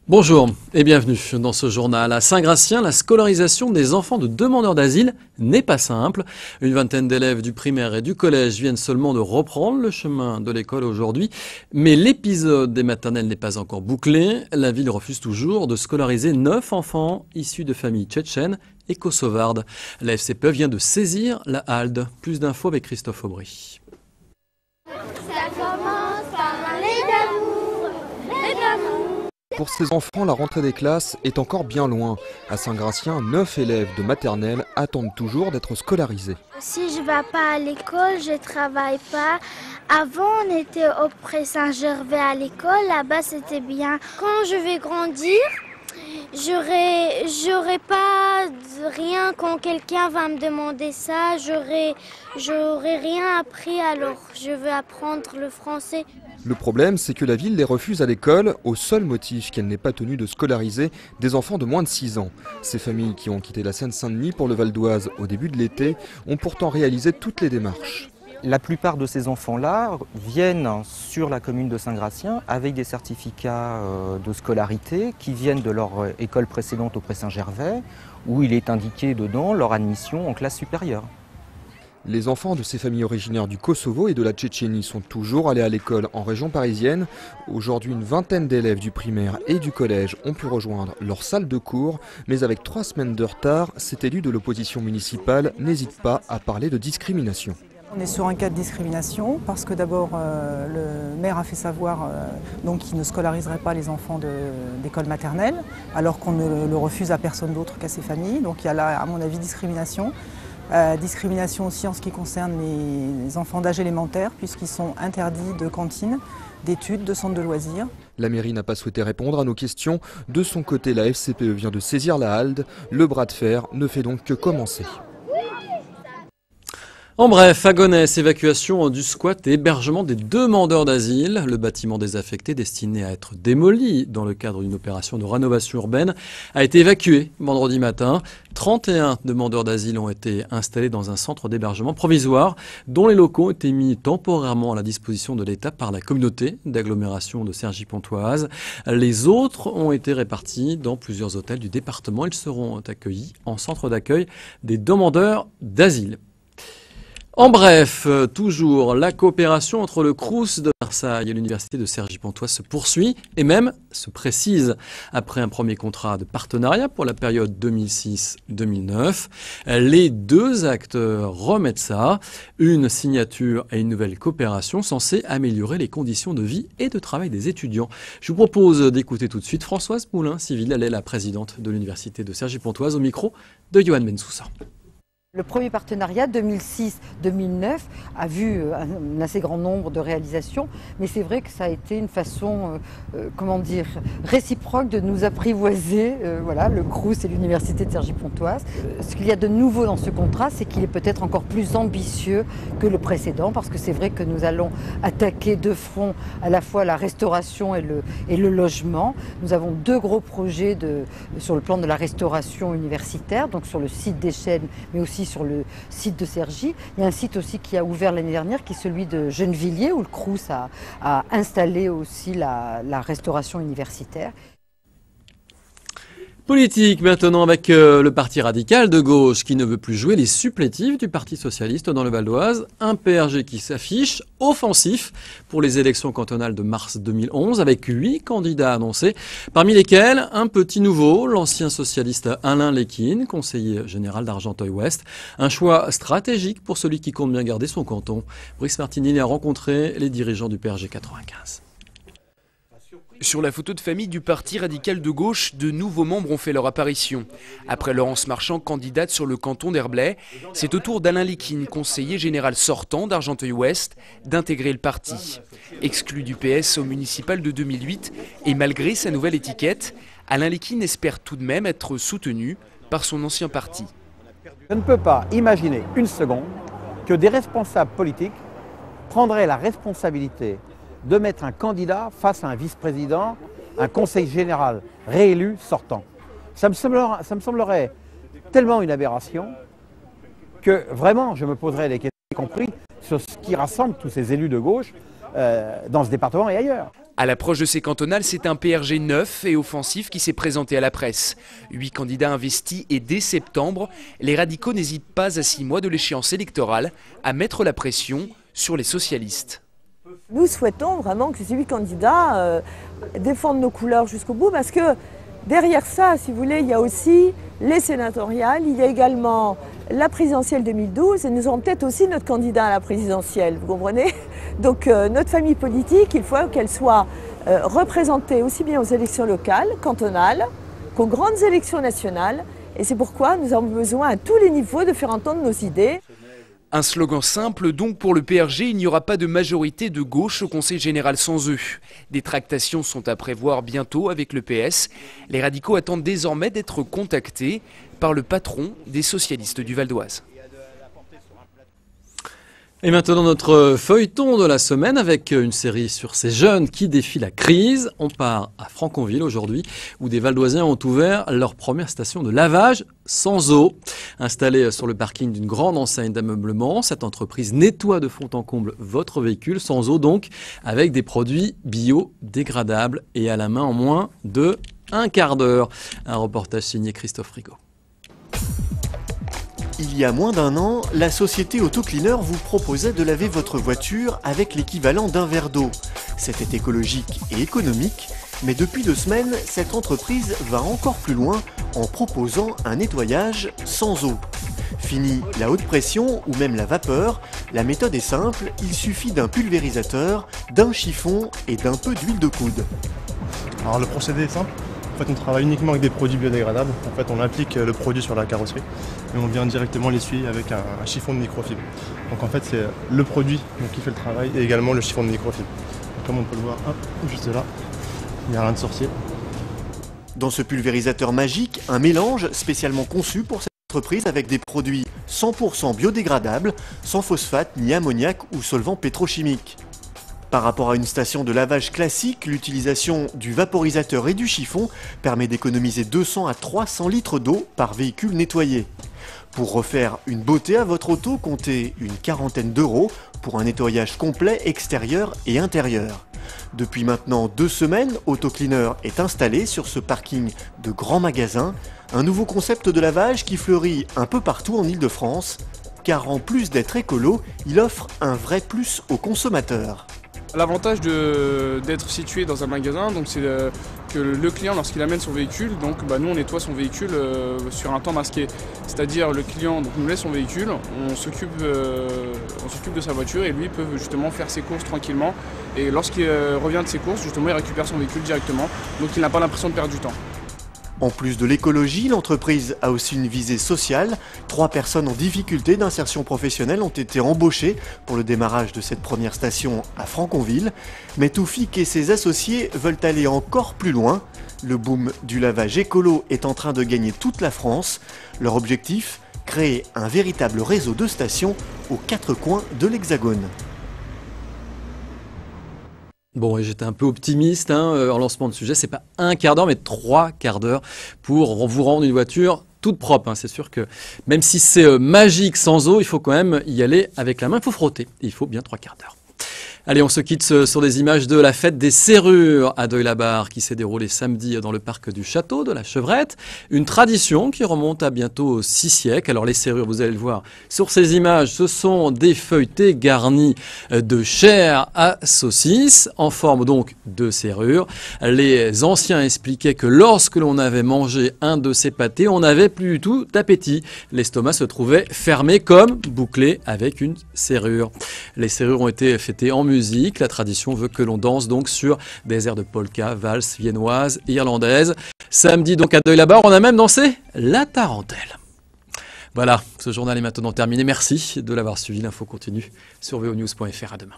Bonjour et bienvenue dans ce journal. À Saint-Gratien, la scolarisation des enfants de demandeurs d'asile n'est pas simple. Une vingtaine d'élèves du primaire et du collège viennent seulement de reprendre le chemin de l'école aujourd'hui. Mais l'épisode des maternelles n'est pas encore bouclé. La ville refuse toujours de scolariser 9 enfants issus de familles tchétchènes et kosovardes. La FCPE vient de saisir la HALDE. Plus d'infos avec Christophe Aubry. Ça commence par un lait d'amour, lait d'amour. Pour ces enfants, la rentrée des classes est encore bien loin. À Saint-Gratien, 9 élèves de maternelle attendent toujours d'être scolarisés. Si je ne vais pas à l'école, je ne travaille pas. Avant, on était au Pré Saint-Gervais à l'école. Là-bas, c'était bien. Quand je vais grandir, j'aurai pas rien quand quelqu'un va me demander ça. J'aurai rien appris, alors je veux apprendre le français. Le problème, c'est que la ville les refuse à l'école au seul motif qu'elle n'est pas tenue de scolariser des enfants de moins de 6 ans. Ces familles qui ont quitté la Seine-Saint-Denis pour le Val d'Oise au début de l'été ont pourtant réalisé toutes les démarches. La plupart de ces enfants-là viennent sur la commune de Saint-Gratien avec des certificats de scolarité qui viennent de leur école précédente au Pré Saint-Gervais, où il est indiqué dedans leur admission en classe supérieure. Les enfants de ces familles originaires du Kosovo et de la Tchétchénie sont toujours allés à l'école en région parisienne. Aujourd'hui, une vingtaine d'élèves du primaire et du collège ont pu rejoindre leur salle de cours, mais avec 3 semaines de retard, cet élu de l'opposition municipale n'hésite pas à parler de discrimination. On est sur un cas de discrimination parce que d'abord le maire a fait savoir qu'il ne scolariserait pas les enfants d'école maternelle alors qu'on ne le refuse à personne d'autre qu'à ses familles. Donc il y a là à mon avis discrimination. Discrimination aussi en ce qui concerne les enfants d'âge élémentaire puisqu'ils sont interdits de cantine, d'études, de centres de loisirs. La mairie n'a pas souhaité répondre à nos questions. De son côté, la FCPE vient de saisir la HALDE. Le bras de fer ne fait donc que commencer. En bref, à Gonesse, évacuation du squat et hébergement des demandeurs d'asile. Le bâtiment désaffecté destiné à être démoli dans le cadre d'une opération de rénovation urbaine a été évacué vendredi matin. 31 demandeurs d'asile ont été installés dans un centre d'hébergement provisoire dont les locaux ont été mis temporairement à la disposition de l'État par la communauté d'agglomération de Cergy-Pontoise. Les autres ont été répartis dans plusieurs hôtels du département. Ils seront accueillis en centre d'accueil des demandeurs d'asile. En bref, toujours, la coopération entre le Crous de Versailles et l'université de Cergy-Pontoise se poursuit et même se précise. Après un premier contrat de partenariat pour la période 2006-2009, les deux acteurs remettent ça, une signature et une nouvelle coopération censée améliorer les conditions de vie et de travail des étudiants. Je vous propose d'écouter tout de suite Françoise Moulin-Civil, elle est la présidente de l'université de Cergy-Pontoise au micro de Yohan Bensoussa. Le premier partenariat 2006-2009 a vu un assez grand nombre de réalisations, mais c'est vrai que ça a été une façon, réciproque de nous apprivoiser, le Crous et l'université de Cergy-Pontoise. Ce qu'il y a de nouveau dans ce contrat, c'est qu'il est peut-être encore plus ambitieux que le précédent, parce que c'est vrai que nous allons attaquer de front à la fois la restauration et le logement. Nous avons 2 gros projets sur le plan de la restauration universitaire, donc sur le site des Chênes, mais aussi sur le site de Cergy. Il y a un site aussi qui a ouvert l'année dernière, qui est celui de Gennevilliers, où le Crous a installé aussi la restauration universitaire. Politique maintenant avec le parti radical de gauche qui ne veut plus jouer les supplétifs du Parti socialiste dans le Val d'Oise. Un PRG qui s'affiche offensif pour les élections cantonales de mars 2011 avec 8 candidats annoncés, parmi lesquels un petit nouveau, l'ancien socialiste Alain Léquine, conseiller général d'Argenteuil-Ouest. Un choix stratégique pour celui qui compte bien garder son canton. Brice Martinelli a rencontré les dirigeants du PRG 95. Sur la photo de famille du Parti radical de gauche, de nouveaux membres ont fait leur apparition. Après Laurence Marchand, candidate sur le canton d'Herblay, c'est au tour d'Alain Léquine, conseiller général sortant d'Argenteuil-Ouest, d'intégrer le parti. Exclu du PS au municipal de 2008, et malgré sa nouvelle étiquette, Alain Léquine espère tout de même être soutenu par son ancien parti. Je ne peux pas imaginer une seconde que des responsables politiques prendraient la responsabilité de mettre un candidat face à un vice-président, un conseil général réélu sortant. Ça me semblerait tellement une aberration que vraiment je me poserais des questions, y compris sur ce qui rassemble tous ces élus de gauche dans ce département et ailleurs. À l'approche de ces cantonales, c'est un PRG neuf et offensif qui s'est présenté à la presse. 8 candidats investis et dès septembre, les radicaux n'hésitent pas à 6 mois de l'échéance électorale à mettre la pression sur les socialistes. Nous souhaitons vraiment que ces 8 candidats défendent nos couleurs jusqu'au bout parce que derrière ça, si vous voulez, il y a aussi les sénatoriales, il y a également la présidentielle 2012 et nous aurons peut-être aussi notre candidat à la présidentielle, vous comprenez? Donc notre famille politique, il faut qu'elle soit représentée aussi bien aux élections locales, cantonales, qu'aux grandes élections nationales. Et c'est pourquoi nous avons besoin à tous les niveaux de faire entendre nos idées. Un slogan simple donc pour le PRG, il n'y aura pas de majorité de gauche au Conseil général sans eux. Des tractations sont à prévoir bientôt avec le PS. Les radicaux attendent désormais d'être contactés par le patron des socialistes du Val d'Oise. Et maintenant notre feuilleton de la semaine avec une série sur ces jeunes qui défient la crise. On part à Franconville aujourd'hui où des Valdoisiens ont ouvert leur première station de lavage sans eau. Installée sur le parking d'une grande enseigne d'ameublement, cette entreprise nettoie de fond en comble votre véhicule sans eau donc avec des produits biodégradables et à la main en moins de un quart d'heure. Un reportage signé Christophe Rigaud. Il y a moins d'un an, la société Autocleaner vous proposait de laver votre voiture avec l'équivalent d'un verre d'eau. C'était écologique et économique, mais depuis 2 semaines, cette entreprise va encore plus loin en proposant un nettoyage sans eau. Fini la haute pression ou même la vapeur, la méthode est simple, il suffit d'un pulvérisateur, d'un chiffon et d'un peu d'huile de coude. Alors le procédé est simple. En fait, on travaille uniquement avec des produits biodégradables. En fait, on applique le produit sur la carrosserie et on vient directement l'essuyer avec un chiffon de microfibre. Donc en fait, c'est le produit qui fait le travail et également le chiffon de microfibre. Donc, comme on peut le voir, hop, juste là, il n'y a rien de sorcier. Dans ce pulvérisateur magique, un mélange spécialement conçu pour cette entreprise avec des produits 100% biodégradables, sans phosphate ni ammoniac ou solvant pétrochimique. Par rapport à une station de lavage classique, l'utilisation du vaporisateur et du chiffon permet d'économiser 200 à 300 litres d'eau par véhicule nettoyé. Pour refaire une beauté à votre auto, comptez une quarantaine d'euros pour un nettoyage complet extérieur et intérieur. Depuis maintenant 2 semaines, Autocleaner est installé sur ce parking de grands magasins, un nouveau concept de lavage qui fleurit un peu partout en Ile-de-France, car en plus d'être écolo, il offre un vrai plus aux consommateurs. L'avantage d'être situé dans un magasin, c'est que le client, lorsqu'il amène son véhicule, nous on nettoie son véhicule sur un temps masqué. C'est-à-dire le client nous laisse son véhicule, on s'occupe de sa voiture et lui peut justement faire ses courses tranquillement. Et lorsqu'il revient de ses courses, justement, il récupère son véhicule directement, donc il n'a pas l'impression de perdre du temps. En plus de l'écologie, l'entreprise a aussi une visée sociale. 3 personnes en difficulté d'insertion professionnelle ont été embauchées pour le démarrage de cette première station à Franconville. Mais Toufik et ses associés veulent aller encore plus loin. Le boom du lavage écolo est en train de gagner toute la France. Leur objectif, créer un véritable réseau de stations aux 4 coins de l'Hexagone. Bon, et j'étais un peu optimiste en lancement de sujet. C'est pas un quart d'heure, mais 3 quarts d'heure pour vous rendre une voiture toute propre. C'est sûr que même si c'est magique sans eau, il faut quand même y aller avec la main. Il faut frotter. Il faut bien 3 quarts d'heure. Allez, on se quitte sur des images de la fête des serrures à Deuil-la-Barre qui s'est déroulée samedi dans le parc du château de la Chevrette. Une tradition qui remonte à bientôt 6 siècles. Alors les serrures, vous allez le voir sur ces images, ce sont des feuilletés garnis de chair à saucisse en forme donc de serrure. Les anciens expliquaient que lorsque l'on avait mangé un de ces pâtés, on n'avait plus du tout d'appétit. L'estomac se trouvait fermé comme bouclé avec une serrure. Les serrures ont été fêtées en musique. La tradition veut que l'on danse donc sur des airs de polka, valse, viennoise, irlandaise. Samedi donc à Deuil-la-Barre, on a même dansé la tarentelle. Voilà, ce journal est maintenant terminé. Merci de l'avoir suivi. L'info continue sur vonews.fr. À demain.